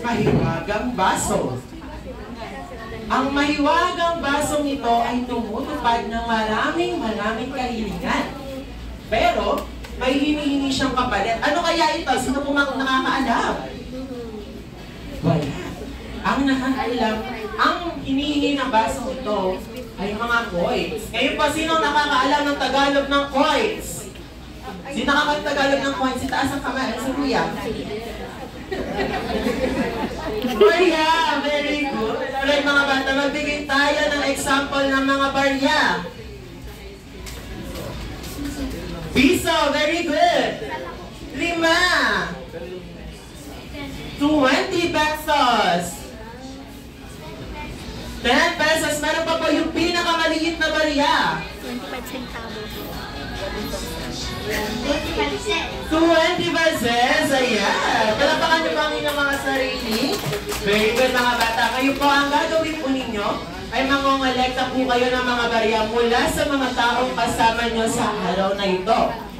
mahiwagang baso. Ang mahiwagang basong ito ay tumutupad ng maraming kahilingan. Pero, may hinihingi siyang kapalit. Ano kaya ito? Sino po nakakaalam? Wala. Ang nakakaalam, ang hinihingi ng basong ito ay mga coins. Ngayon po, sino nakakaalam ng Tagalog ng coins? Sino nakakatagalog ng coins? Itaas ang kamay. Ano sa kuya? Barya! Very good. Alright mga bata, magbigay tayo ng example ng mga barya. Piso, very good. 5. 20 pesos. 10 pesos. Meron pa po yung pinakamaliit na barya. 25 centavos. 20 pesos. Ayan. Palapakan niyo pa ang inyong mga sarili. Very good mga bata. Kayo po, ang gagawin po ninyo ay mangongolekta po kayo ng mga barya mula sa mga taong kasama nyo sa araw na ito.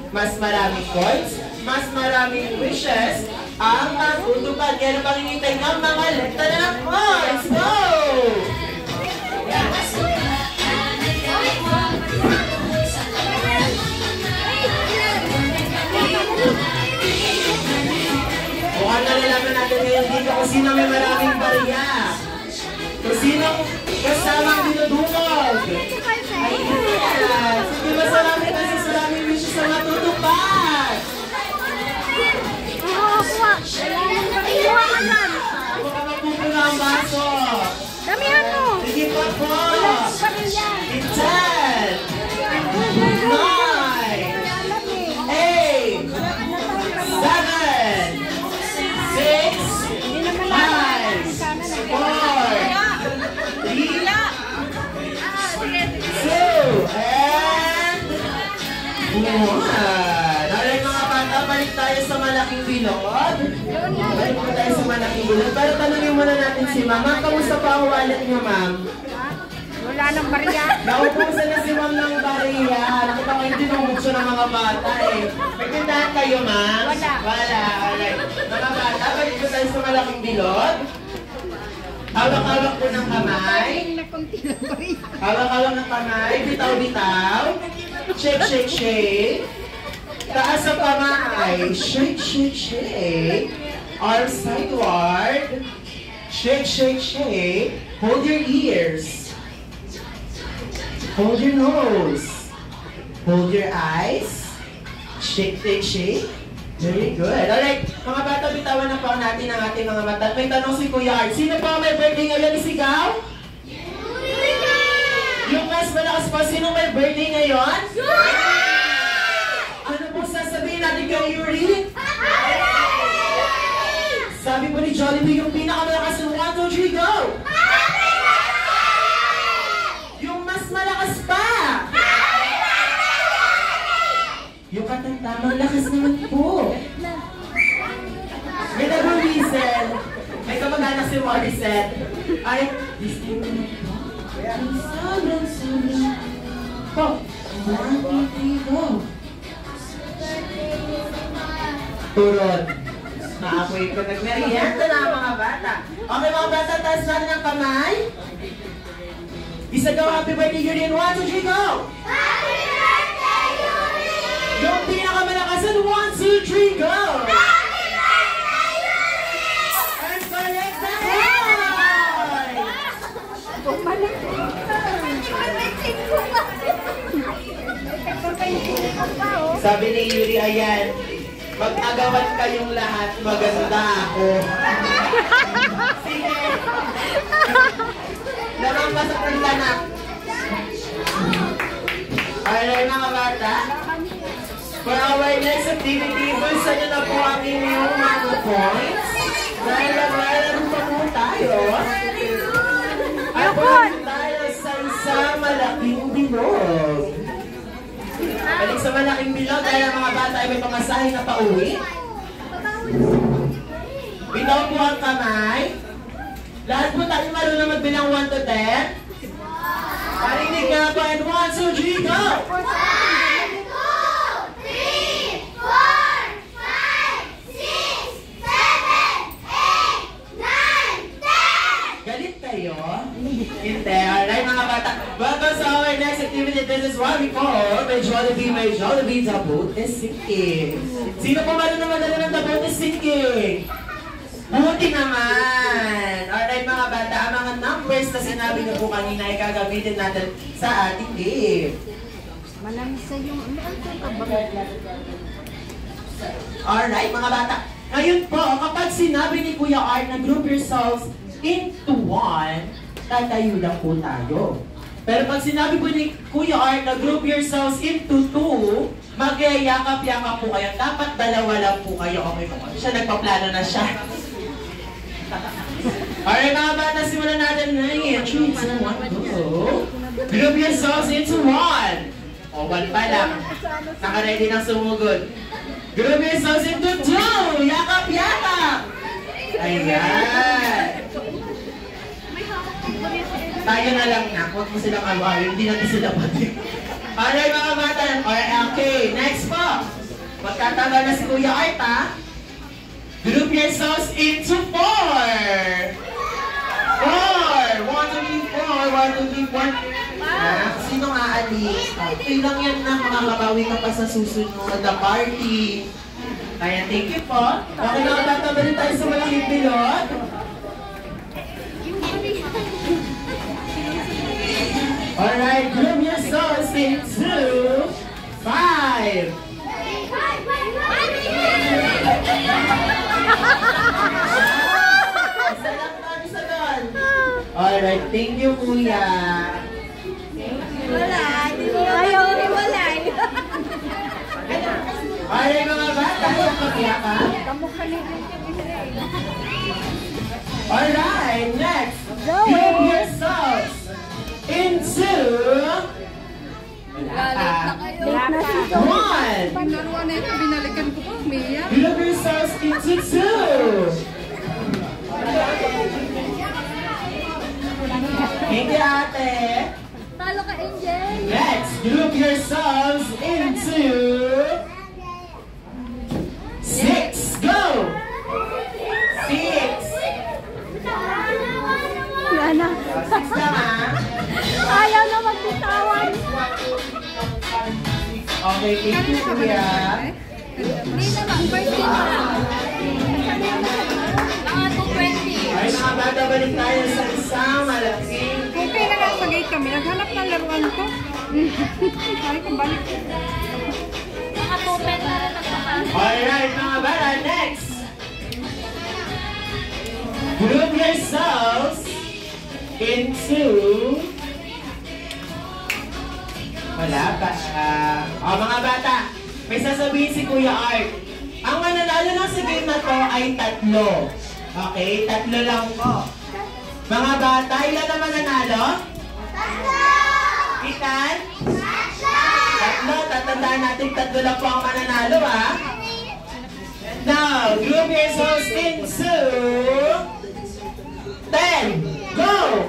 Mas maraming coins, mas maraming wishes, ang matutupad. Kaya na pangingitay ng mga lekta ng coins. Go! Mukhang nalalaman natin ngayon dito kung sino may maraming barya. Kung sinong kasamang dinudungog. Ayan. Sige ba sarami kasi maraming wishes na matutupad. Iwa ka dyan. Baka magpupula ang baso. Damihan mo. Sige pa po. 10, 9, 8, 7, 6, 5, 4, 3, 2, and 1. Alright mga bata, balik tayo sa malaking bilog. Balik po tayo sa malaking bilog. Pero tanungin muna natin si Ma'am. Ma'am, kamusta pa ang wallet niyo, Ma'am? Wala nang barya. Naupusan na si Ma'am ng barya. Nakita ko yung tinubog siya ng mga bata eh. May tindahan kayo, Ma'am? Wala. Wala. Alright. Mga bata, balik po tayo sa malaking bilog. Hawak-hawak po ng kamay. Hawak-hawak ng kamay. Bitaw-bitaw. Shake, shake, shake. Taas ang kamay. Shake, shake, shake. Arms sideward. Shake, shake, shake. Hold your ears. Hold your nose. Hold your eyes. Shake, shake, shake. Very good. Alright, mga bata, bitawan na po natin ang ating mga mata. May tanong si Kuya Art. Sino po may birthday ngayon? Isigaw? Yung mas malakas po, sino may birthday ngayon? Ano po sasabihin natin kay Yuri? Sabi po ni Jollibee, yung pinakamalakas ng 1, 2, 3, go! Yung mas malakas pa! Yung katamtamang lakas naman po. May nag-whistle. May kamag-anak si Morissette. Ay, listening naman po. Sobrang. Po. 1, 2, 3, go. Turod. Naapoy ko nagmerienda na mga bata. Okay mga bata, taas natin ang kamay. Isa daw, happy birthday, Yuri. 1, 2, 3, go! Happy birthday, Yuri! Yung pinakamalakasan, 1, 2, 3, go! Happy birthday, Yuri! And collect the coin! Sabi ni Yuri, ayan, mag-agawan kayong lahat, maganda ako. Sige. Lamang ka sa paglanak. Alright mga bata. For our next activity, bulsa nyo na po ang inyong mga points. Dahil naglalaro pa po tayo. At pumunta tayo sa isang malaking bilog. Balik sa malaking bilog dahil ang mga bata ay may pamasahe na pauwi. Bitaw po ang kamay. Lahat po tayo marunong magbilang 1 to 10. Parinig nga po and 1, 2, 3, go! 1, 2, 3, 4, 5, 6, 7, 8, 9, kayo? Hindi. Alright mga bata. Welcome sa our next activity. This is what we call May Jollibee, the boat is sinking. Sino po marunong madala ng the boat is sinking? Buti naman! Alright mga bata, ang mga numbers na sinabi na po kanina ay gagamitin natin sa ating game. Malamsa yung Alright mga bata, ngayon po, kapag sinabi ni Kuya Art na group yourselves into one, tatayo lang po tayo. Pero pag sinabi po ni Kuya Art na group yourselves into two, magyayakap-yakap po kayo. Dapat dalawa lang po kayo. Okay po. Siya nagpaplano na siya. Alright mga bata, simulan natin na yun. 3, 2, 1, go! Group yourselves into one! O, one pa lang. Naka-ready ng sumugod. Group yourselves into two! Yakap-yakap! Ayan! Tayo na lang na. Huwag mo silang awarin. Hindi natin sila pati. Alright mga bata. Okay, next po. Magtatagal na si Kuya Art ha. Group yourselves into four! 4! 1, 2, 3, 4. 1, 2, 3, 4. Sinong aalis? Okay lang yan na makakabawi ka pa sa susunod na party. Kaya thank you po. Okay na tatabalin tayo sa malaking bilot. Alright, group yourselves into 5. Alright, thank you, Kuya. Wala, hindi mo ayaw hiwalay. Alright, mga bata, yakap-yakap. Alright, next. Group yourselves into... One. Pinaruan na ito, binalikan ko pa, Mia. Group yourselves into 2. Thank you, ate. Talo ka, Angel. Next, group yourselves into 6. Go! 6. Yan na. 6 lang ha. Ayaw na magbitawan. Okay, thank you, Kuya. Hindi naman, birthday mo lang. Mga 220. Ay, mga bata, balik tayo sa isang malaking... Okay na nga, pag-8 kami. Naghanap ng laruan ko. Sabi ko, balik. Mga 220 na rin nagpapasok. Alright, mga bata, next! Group yourselves into... Wala pa. Mga bata, may sasabihin si Kuya Art. Ang mananalo lang sa game na to ay 3. Okay, 3 lang po. Mga bata, ilan na mananalo? 3! Ilan? 3! Tatandaan natin 3 lang po ang mananalo, ha? Now, group yourselves into 10! Go!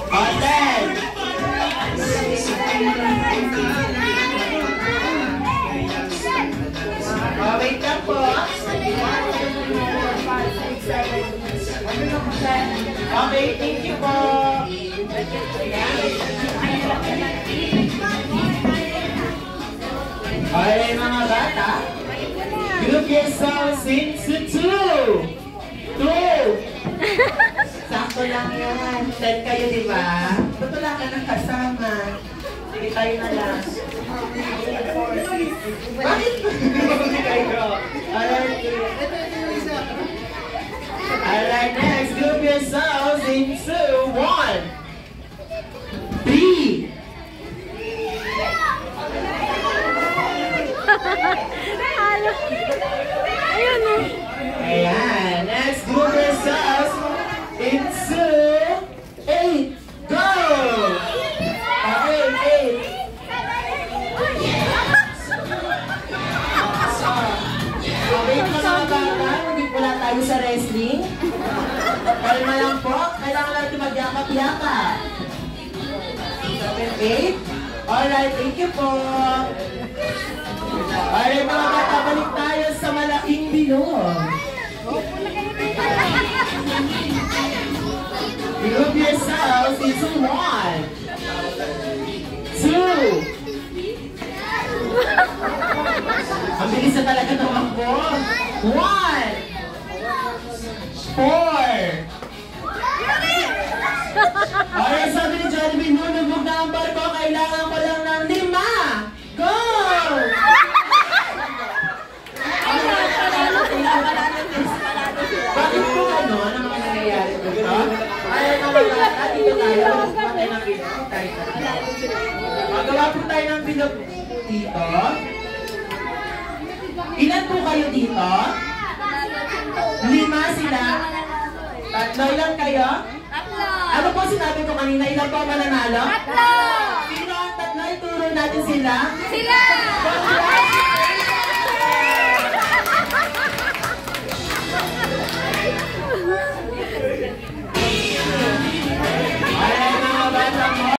O, 10! Oh, wait lang po. Okay, thank you po. Okay, mga bata. Group yourselves into 2. 2. Sakto lang yan. 10 kayo, di ba? Ba't wala ka ng kasama? Sige, tayo na lang. Bakit? Alright, next. Group yourselves into 1. 3. Ayun o. Ayan. Next, group yourselves into 8. Go! Okay, 8. Okay, mga bata, nagpula tayo sa wrestling. Kalma lang po, kailangan natin magyakap-yakap. 8. Alright, thank you po. Alright, mga bata, balik tayo sa malaking bilog. si Suwon. 2. Ang bilis na talaga tumakbo. 1. 4. Alright, sabi ni Jollibee, nunubog na ang barko. Kailangan ko lang ng 5. Go! Bakit po ano? Ano mga nangyayari dito? Ayaw na magkata. Dito tayo. Magawa tayo ng bilog. Magawa po tayo ng bilog dito. Ilan po kayo dito? 5 sila? 3 ilan kayo? 3. Ano po sinabi ko kanina? Ilan po ang mananalo? 3. Sino ang 3? Ituro natin sila. Sila!